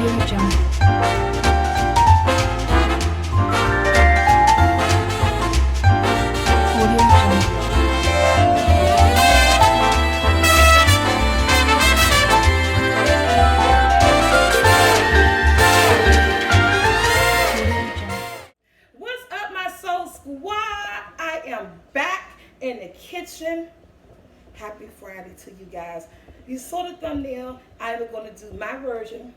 What's up, my soul squad? I am back in the kitchen. Happy Friday to you guys. You saw the thumbnail. I'm going to do my version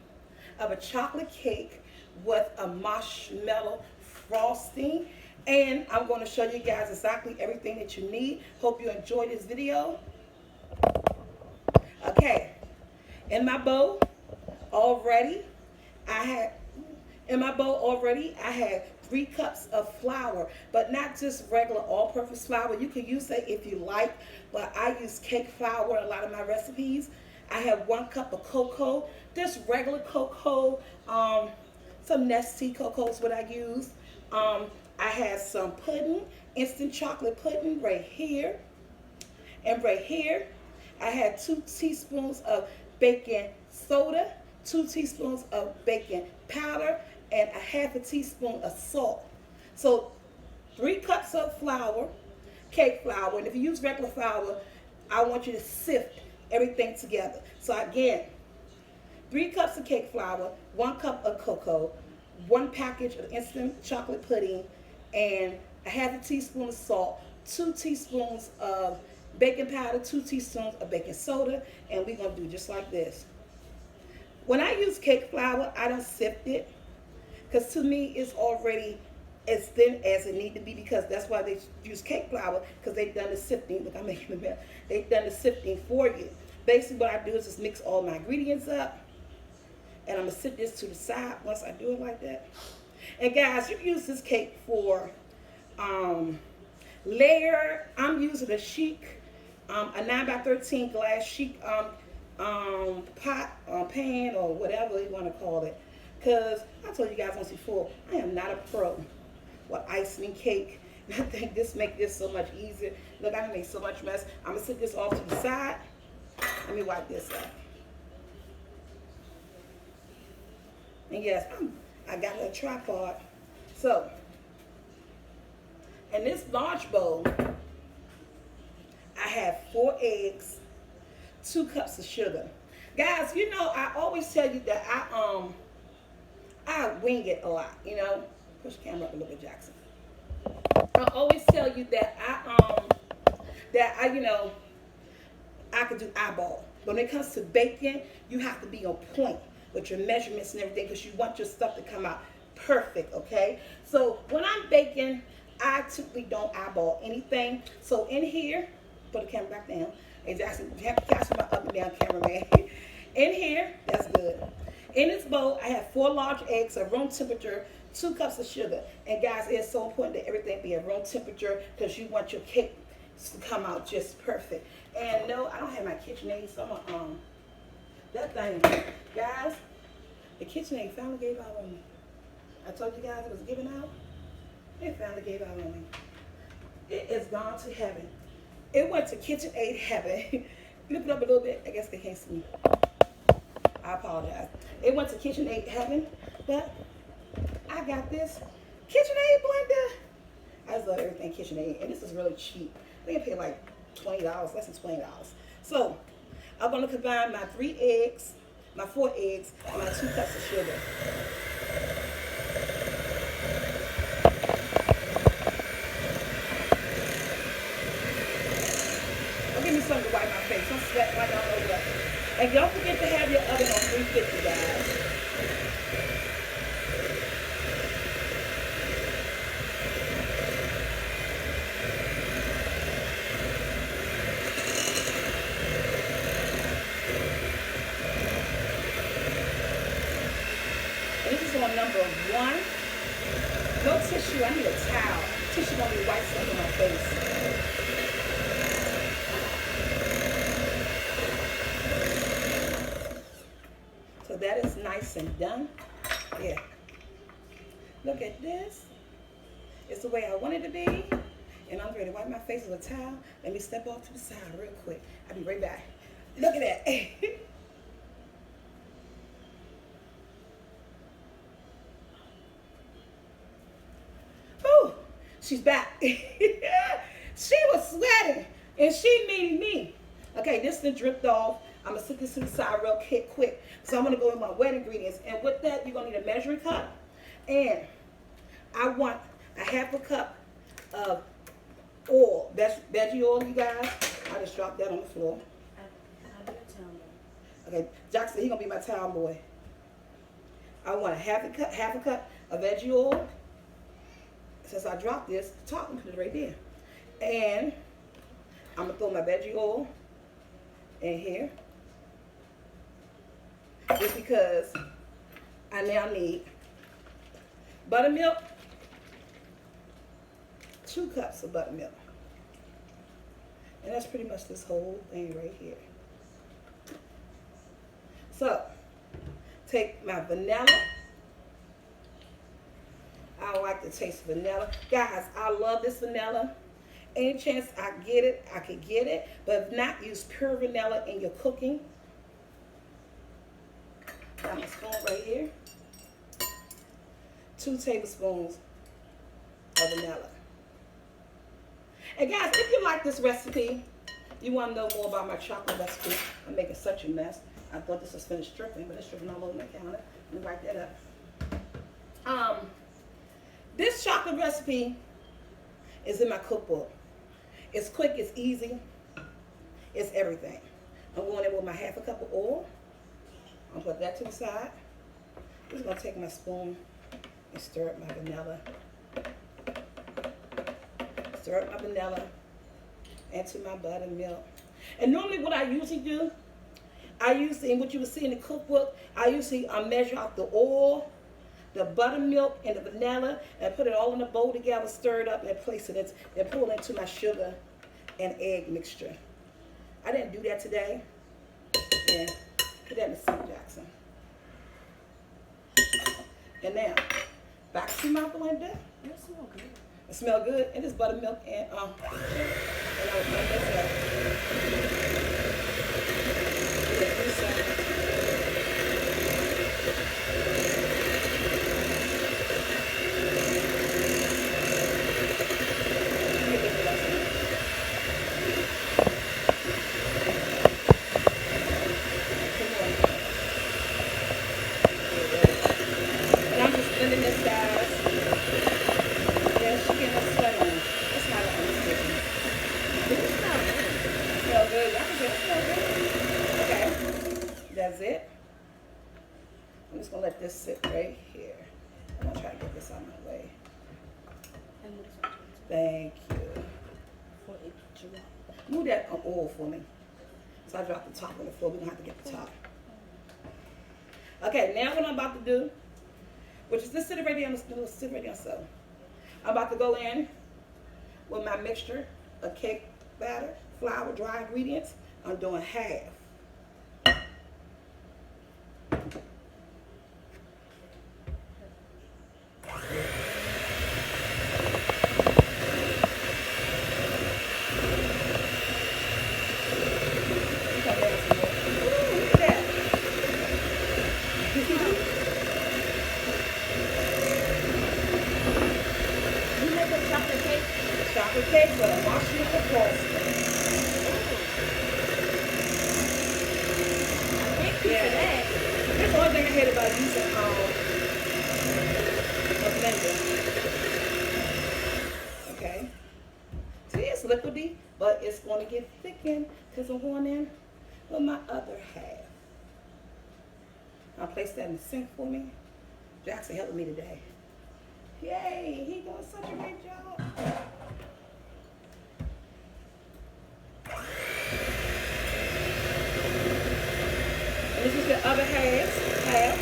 of a chocolate cake with a marshmallow frosting. And I'm going to show you guys exactly everything that you need. Hope you enjoyed this video. Okay, in my bowl already, I had 3 cups of flour, but not just regular all-purpose flour. You can use that if you like, but I use cake flour in a lot of my recipes. I have 1 cup of cocoa, just regular cocoa, some Nestea cocoa is what I use. I had some pudding, instant chocolate pudding right here. And right here, I had 2 teaspoons of baking soda, 2 teaspoons of baking powder, and a half a teaspoon of salt. So 3 cups of flour, cake flour, and if you use regular flour, I want you to sift everything together. So again, 3 cups of cake flour, 1 cup of cocoa, 1 package of instant chocolate pudding, and a half a teaspoon of salt, 2 teaspoons of baking powder, 2 teaspoons of baking soda, and we're gonna do just like this. When I use cake flour, I don't sift it, because to me it's already as thin as it needs to be, because that's why they use cake flour, because they've done the sifting. Look, I'm making the mess. They've done the sifting for you. Basically what I do is just mix all my ingredients up, and I'm gonna sit this to the side once I do it like that. And guys, you can use this cake for layer. I'm using a chic, a 9x13 glass chic pot, pan, or whatever you want to call it. Because I told you guys once before, I am not a pro with icing cake. And I think this makes this so much easier. Look, I can make so much mess. I'm going to sit this off to the side. Let me wipe this up. And yes, I got a tripod. So, in this large bowl, I have 4 eggs, 2 cups of sugar. Guys, you know, I always tell you that I wing it a lot, you know. Push the camera up a little bit, Jackson. I always tell you that I could do eyeball. When it comes to baking, you have to be on point with your measurements and everything, because you want your stuff to come out perfect, okay? So when I'm baking, I typically don't eyeball anything. So in here, put the camera back down. And Jackson, you have to catch my up and down cameraman. In here, that's good. In this bowl, I have 4 large eggs at room temperature, 2 cups of sugar. And guys, it's so important that everything be at room temperature, because you want your cake to come out just perfect. And no, I don't have my KitchenAid, so I'm gonna, that thing, guys, the KitchenAid finally gave out on me. I told you guys it was giving out. It finally gave out on me. It is gone to heaven. It went to KitchenAid heaven. Lift it up a little bit. I guess they can't see me. I apologize. It went to KitchenAid heaven, but I got this KitchenAid blender. I just love everything KitchenAid, and this is really cheap. I think I paid like $20, less than $20. So I'm gonna combine my 4 eggs, and my 2 cups of sugar. Give me something to wipe my face. I'm sweating right all over. And don't forget to have your oven on 350, guys. And this is on number 1. No tissue. I need a towel. Tissue gonna be white stuff on my face. So that is nice and done. Yeah. Look at this. It's the way I want it to be. And I'm ready to wipe my face with a towel. Let me step off to the side real quick. I'll be right back. Look at that. She's back. She was sweating and she needed me. Okay, this done dripped off. I'm gonna set this to the side real quick. So I'm gonna go with my wet ingredients. And with that, you're gonna need a measuring cup. And I want a half a cup of oil. That's veggie oil, you guys. I just dropped that on the floor. I'll be a town boy. Okay, Jackson, he's gonna be my town boy. I want a half a cup of veggie oil. Since I dropped this, top and put it right there. And I'm gonna throw my veggie oil in here. Just because I now need buttermilk, 2 cups of buttermilk. And that's pretty much this whole thing right here. So, take my vanilla. I like to taste vanilla. Guys, I love this vanilla. Any chance I get it, I could get it. But if not, use pure vanilla in your cooking. Got my spoon right here. 2 tablespoons of vanilla. And guys, if you like this recipe, you want to know more about my chocolate recipe. I'm making such a mess. I thought this was finished dripping, but it's dripping all over my counter. Let me wipe that up. This chocolate recipe is in my cookbook. It's quick, it's easy, it's everything. I'm going in with my half a cup of oil. I'll put that to the side. I'm just gonna take my spoon and stir up my vanilla. Stir up my vanilla into my buttermilk. And normally what I usually do, what you will see in the cookbook, I usually measure out the oil, the buttermilk, and the vanilla, and put it all in a bowl together, stir it up, and place it, and pour it into my sugar and egg mixture. I didn't do that today. And put that in the sink, Jackson. And now, back to my blender. It smells good. It smells good. And it's buttermilk and I'll blend this up. That's it. I'm just gonna let this sit right here. I'm gonna try to get this out of my way. Thank you. Move that oil for me. So I dropped the top on the floor. We're gonna have to get the top. Okay, now what I'm about to do, which is just sit right there on the sit right there. So I'm about to go in with my mixture of cake batter, flour, dry ingredients. I'm doing half. Chocolate cake with a marshmallow frosting. Thank you for that. That's the only thing I hate about using a blender. Okay. See, it's liquidy, but it's going to get thickened because I'm going in with my other half. I'll place that in the sink for me. Jackson helping me today. Yay, he doing such a great job. And this is the other half.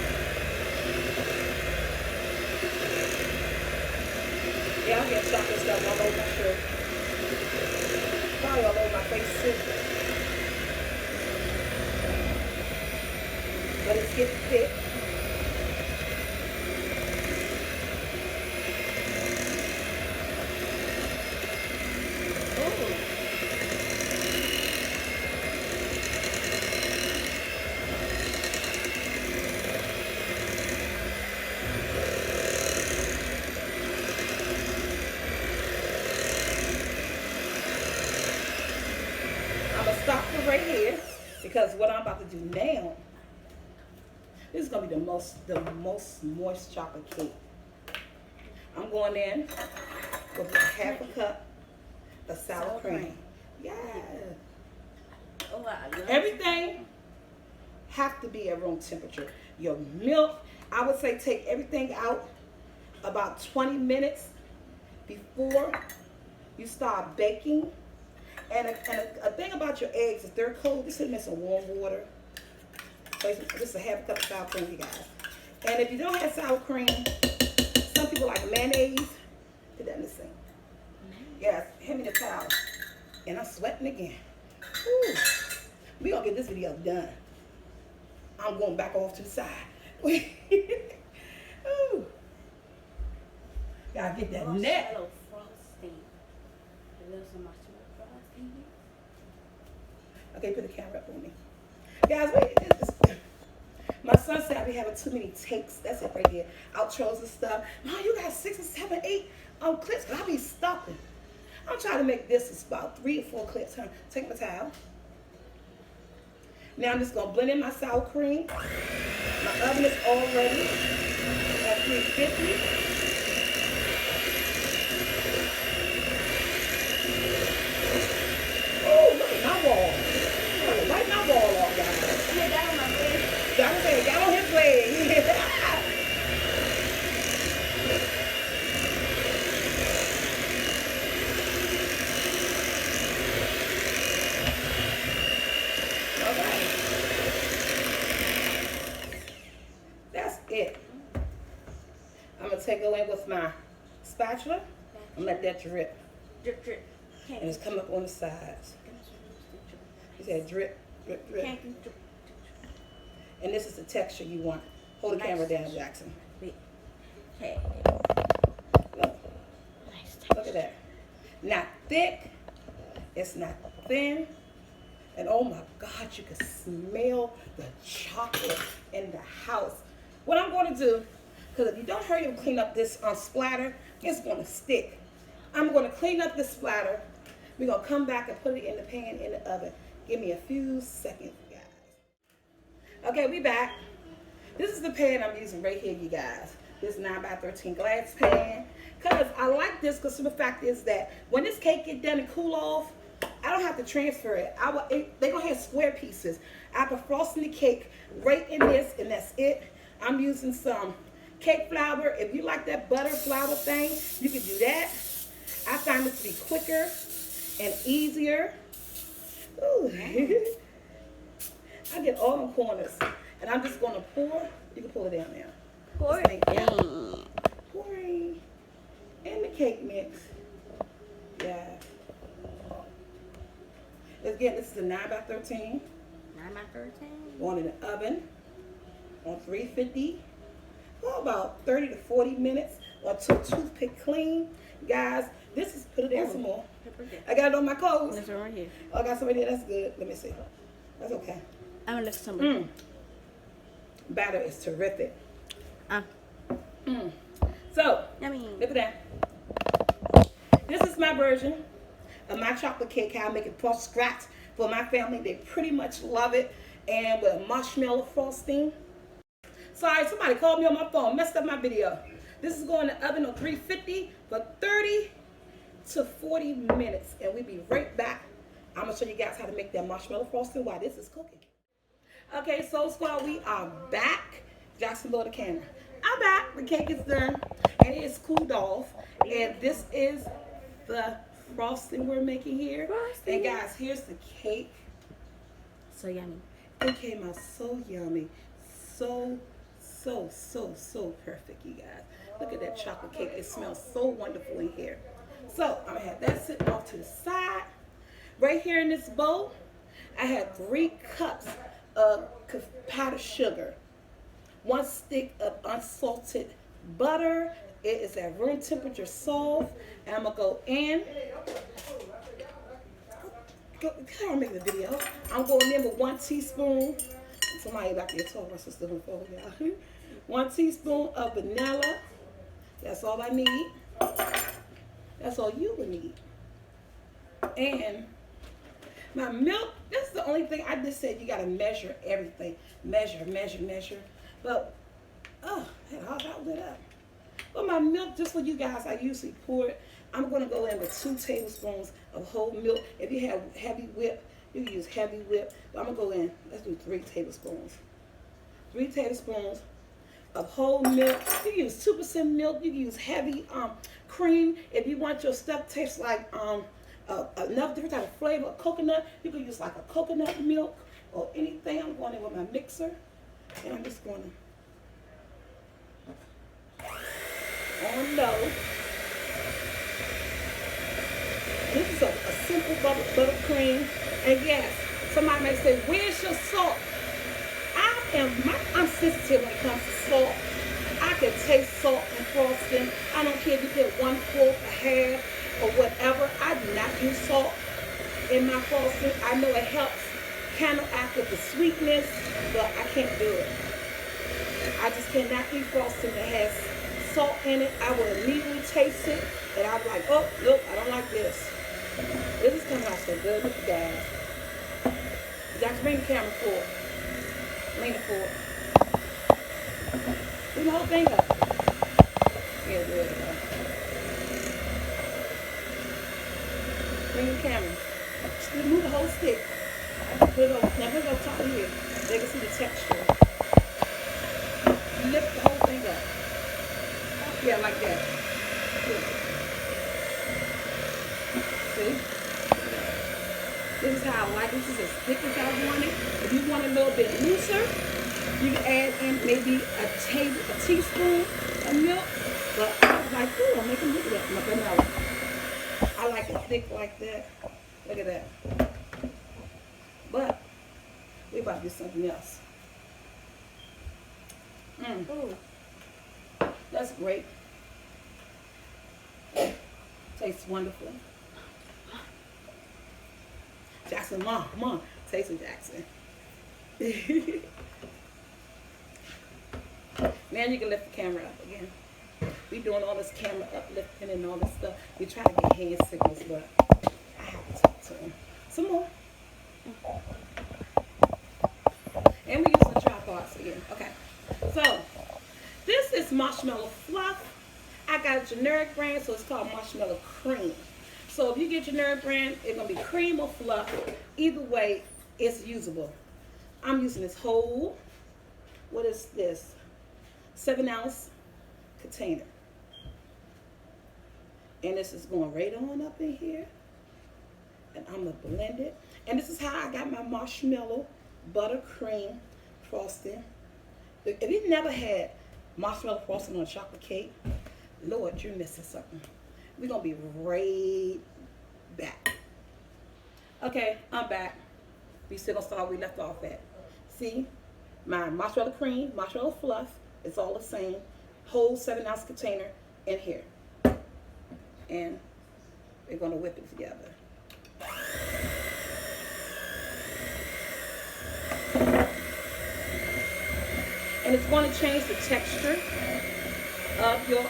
Yeah, I'll get chocolate stuff all over my shirt. Probably all over my face too. But it's getting thick. Because what I'm about to do now, this is gonna be the most moist chocolate cake. I'm going in with half a cup of sour cream. Yeah. Oh, wow. Everything have to be at room temperature. Your milk, I would say take everything out about 20 minutes before you start baking. And a thing about your eggs, if they're cold, just put them in some warm water. So this is a half a cup of sour cream, you guys. And if you don't have sour cream, some people like mayonnaise. Put that in the sink. Yes, hand me the towel. And I'm sweating again. Whew. We gonna get this video done. I'm going back off to the side. Ooh. Gotta get that net. Marshmallow frosting. There's some marshmallow frosting here. Okay, put the camera up on me. Guys, wait. My son said I be having too many takes. That's it right here. Outros and stuff. Mom, you got 6 or 7, 8 clips, but I be stopping. I'm trying to make this about 3 or 4 clips. Huh? Take my towel. Now I'm just gonna blend in my sour cream. My oven is all ready at 350. Oh, look at my wall. Wipe my wall off, guys. Yeah, that on my face. Got on his leg. Okay. That's it. I'm gonna take it away with my spatula and let that drip. Drip, drip. And it's come up on the sides. He said drip, drip, drip. And this is the texture you want. Hold the camera down, Jackson. Okay. Look. Look at that. Not thick. It's not thin. And oh my God, you can smell the chocolate in the house. What I'm going to do, because if you don't hurry and clean up this splatter, it's going to stick. I'm going to clean up this splatter. We're going to come back and put it in the pan in the oven. Give me a few seconds, guys. Okay, we back. This is the pan I'm using right here, you guys. This 9x13 glass pan. Because I like this because the fact is that when this cake get done and cool off, I don't have to transfer it. They're going to have square pieces. I put frosting the cake right in this, and that's it. I'm using some cake flour. If you like that butter flour thing, you can do that. I find this to be quicker and easier. Ooh. I get all the corners. And I'm just going to pour. You can pull it down now. Pour it. Pouring in the cake mix. Yeah. Again, this is a 9x13. 9x13. Going in the oven on 350 for about 30 to 40 minutes until toothpick clean. Guys, this is, put it in some more. I got it on my clothes. There's one right here. Oh, I got some right there. That's good. Let me see. That's okay. I'm gonna lift some. Batter is terrific. Mm. So, Yummy. look at that. This is my version of my chocolate cake, how I make it from scratch for my family. They pretty much love it. And with marshmallow frosting. Sorry, somebody called me on my phone, messed up my video. This is going in the oven on 350 for 30 to 40 minutes. And we'll be right back. I'm going to show you guys how to make that marshmallow frosting while this is cooking. Okay, Soul Squad, we are back. Jackson, blow the camera. I'm back. The cake is done. And it is cooled off. And this is the frosting we're making here. Frosting. And guys, here's the cake. So yummy. It came out so yummy. So perfect, you guys. Look at that chocolate cake. It smells so wonderful in here. So I'm gonna have that sitting off to the side. Right here in this bowl, I have 3 cups of powdered sugar, 1 stick of unsalted butter. It is at room temperature soft. And I'm gonna go in. I'm making the video. I'm going in with 1 teaspoon. Somebody back there told my sister who told y'all. 1 teaspoon of vanilla. That's all I need. That's all you would need. And my milk This is the only thing I just said. You gotta measure everything. Measure, measure, measure. But that all got lit up. Well, my milk, just for you guys, I usually pour it. I'm gonna go in with 2 tablespoons of whole milk. If you have heavy whip, you can use heavy whip. But I'm gonna go in. Let's do 3 tablespoons. 3 tablespoons of whole milk. You can use 2% milk. You can use heavy cream. If you want your stuff to taste like enough different type of flavor of coconut, you can use like a coconut milk or anything. I'm going in with my mixer, and I'm just going to on low. This is a simple buttercream. And yes, somebody may say, where's your salt? I'm sensitive when it comes to salt. I can taste salt in frosting. I don't care if you put 1/4, a half, or whatever. I do not use salt in my frosting. I know it helps counteract with the sweetness, but I can't do it. I just cannot eat frosting that has salt in it. I will immediately taste it, and I'm like, oh, nope, I don't like this. This is coming out so good with you guys. You got to bring the camera forward. Lean it forward. Bring the whole thing up. Yeah, good. Bring the camera. Just move the whole stick. Put it over. Now put it on top of here. They can see the texture. Lift the whole thing up. Yeah, like that. Good. See? This is how I like it. This is as thick as I want it. If you want it a little bit looser, you can add in maybe a teaspoon of milk. But I was like, ooh, I'm making look at that. I like it thick like that. Look at that. But we're about to do something else. Ooh. That's great. Tastes wonderful. Jackson, Mom, come on. Taste it, Jackson. Now you can lift the camera up again. We doing all this camera uplifting and all this stuff. We try to get hand signals, but I have to talk to him. Some more. And we use the tripods again. Okay. So, this is marshmallow fluff. I got a generic brand, so it's called marshmallow cream. So if you get generic brand, it's going to be cream or fluff. Either way, it's usable. I'm using this whole, what is this? 7-ounce container. And this is going right on up in here. And I'm going to blend it. And this is how I got my marshmallow buttercream frosting. If you've never had marshmallow frosting on a chocolate cake, Lord, you're missing something. We're going to be right back. Okay, I'm back. We still going to start where we left off at. See, my marshmallow cream, marshmallow fluff, it's all the same. Whole 7-ounce container in here. And we're going to whip it together. And it's going to change the texture of your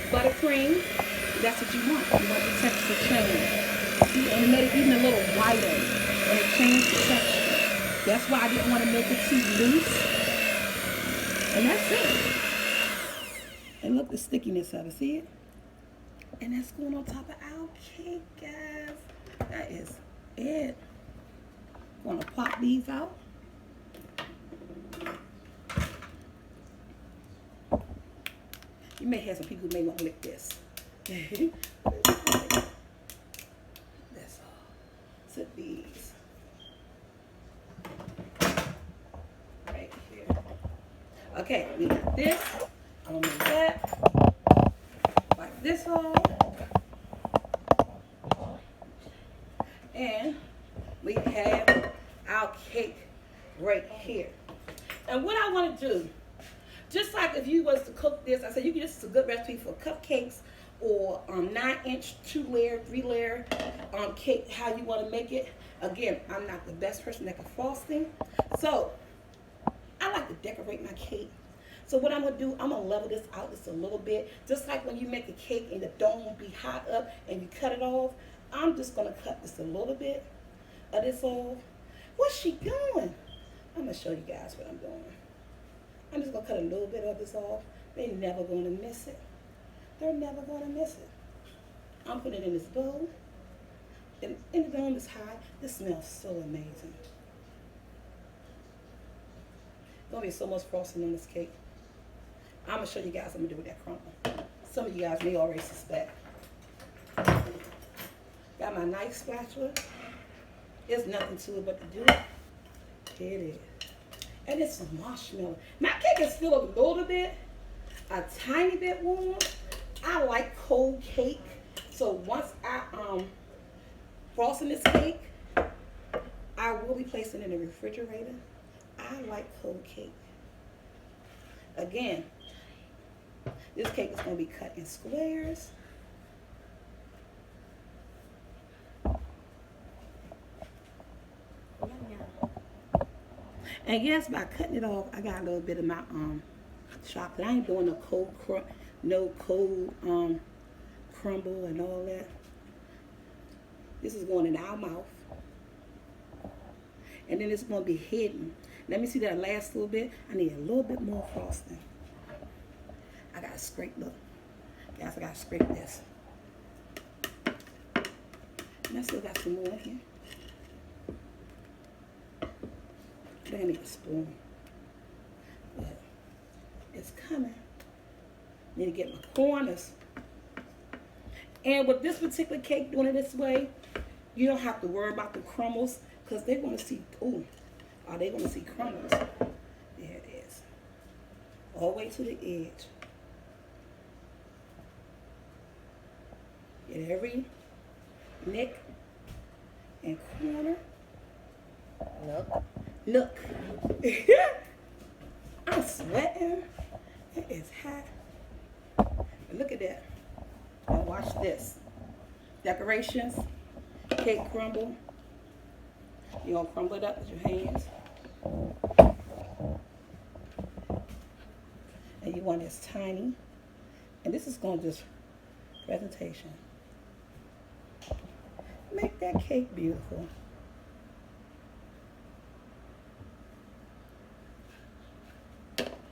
buttercream. That's what you want. You want the texture to change. See, and it made it even a little whiter. And it changed the texture. That's why I didn't want to make it too loose. And that's it. And look the stickiness of it. See it? And that's going on top of our cake, guys. That is it. Gonna pop these out. You may have some people who may want to lick this. That's all. So these. Right here. Okay, we got this. I'm gonna make that. Like this all. And we have our cake right here. And what I want to do, just like if you was to cook this, I said you can, this is a good recipe for cupcakes or 9-inch, 2-layer, 3-layer cake, how you want to make it. Again, I'm not the best person that can frosting. So, I like to decorate my cake. So what I'm going to do, I'm going to level this out just a little bit. Just like when you make a cake and the dome will be hot up and you cut it off, I'm just going to cut this a little bit of this off. What's she doing? I'm gonna show you guys what I'm doing. I'm just gonna cut a little bit of this off. They're never gonna miss it. They're never gonna miss it. I'm putting it in this bowl. And the dome is high. This smells so amazing. Gonna be so much frosting on this cake. I'm gonna show you guys what I'm gonna do with that crumble. Some of you guys may already suspect. Got my nice spatula. There's nothing to it but to do it. Here it is. And it's some marshmallow. My cake is still a little bit, a tiny bit warm. I like cold cake. So once I frosting this cake, I will be placing it in the refrigerator. I like cold cake. Again, this cake is going to be cut in squares. And yes, by cutting it off, I got a little bit of my chocolate. I ain't doing no cold crumble and all that. This is going in our mouth. And then it's going to be hidden. Let me see that last little bit. I need a little bit more frosting. I got to scrape, look. Guys, I got to scrape this. And I still got some more here. I think I need a spoon. But it's coming. Need to get my corners. And with this particular cake, doing it this way, you don't have to worry about the crumbles because they're going to see, ooh, are they going to see crumbles? There it is. All the way to the edge. Get every nick and corner. Look. I'm sweating. It is hot. But look at that. Now watch this. Decorations, cake crumble. You're going to crumble it up with your hands. And you want this tiny. And this is going to just, presentation. Make that cake beautiful.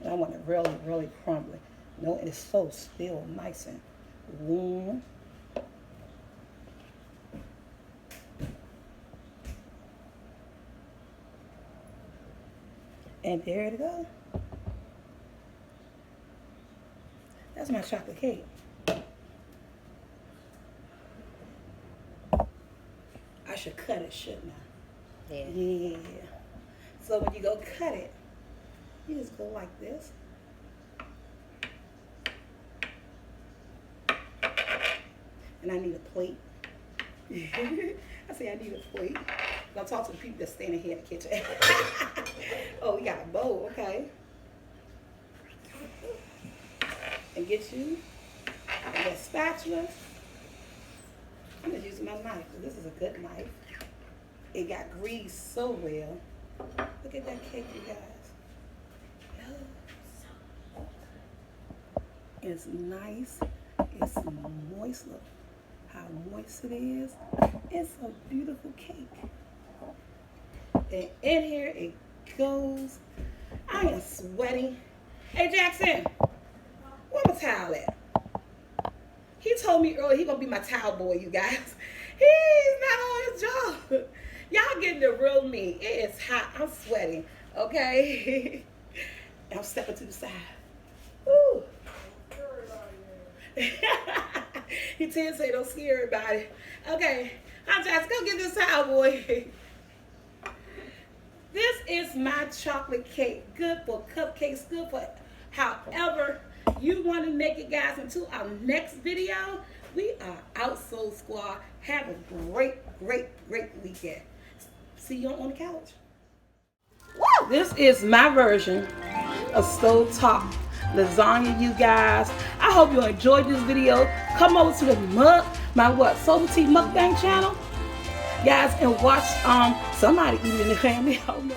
And I want it really, really crumbly. No, it is so still nice and warm. And there it goes. That's my chocolate cake. I should cut it, shouldn't I? Yeah. Yeah. So when you go cut it, you just go like this. And I need a plate. I say I need a plate. I'll talk to the people that's standing here in the kitchen. Oh, we got a bowl, okay. And get you that spatula. I'm just using my knife. This is a good knife. It got greased so well. Look at that cake, you guys. It's nice. It's moist. Look how moist it is. It's a beautiful cake. And in here it goes. I am sweating. Hey Jackson, where my towel at? He told me earlier he's gonna be my towel boy, you guys. He's not on his job. Y'all getting the real me. It is hot. I'm sweating. Okay. I'm stepping to the side. Woo. He tends to say don't scare everybody. Okay. I'm just go get this towel boy. This is my chocolate cake. Good for cupcakes, good for however you want to make it, guys. Until our next video, we are out, Soul Squad. Have a great, great, great weekend. See you on the couch. Woo! This is my version of stovetop lasagna, you guys. I hope you enjoyed this video. Come over to the SoulfulT mukbang channel, guys, and watch somebody eat in the family. I don't know.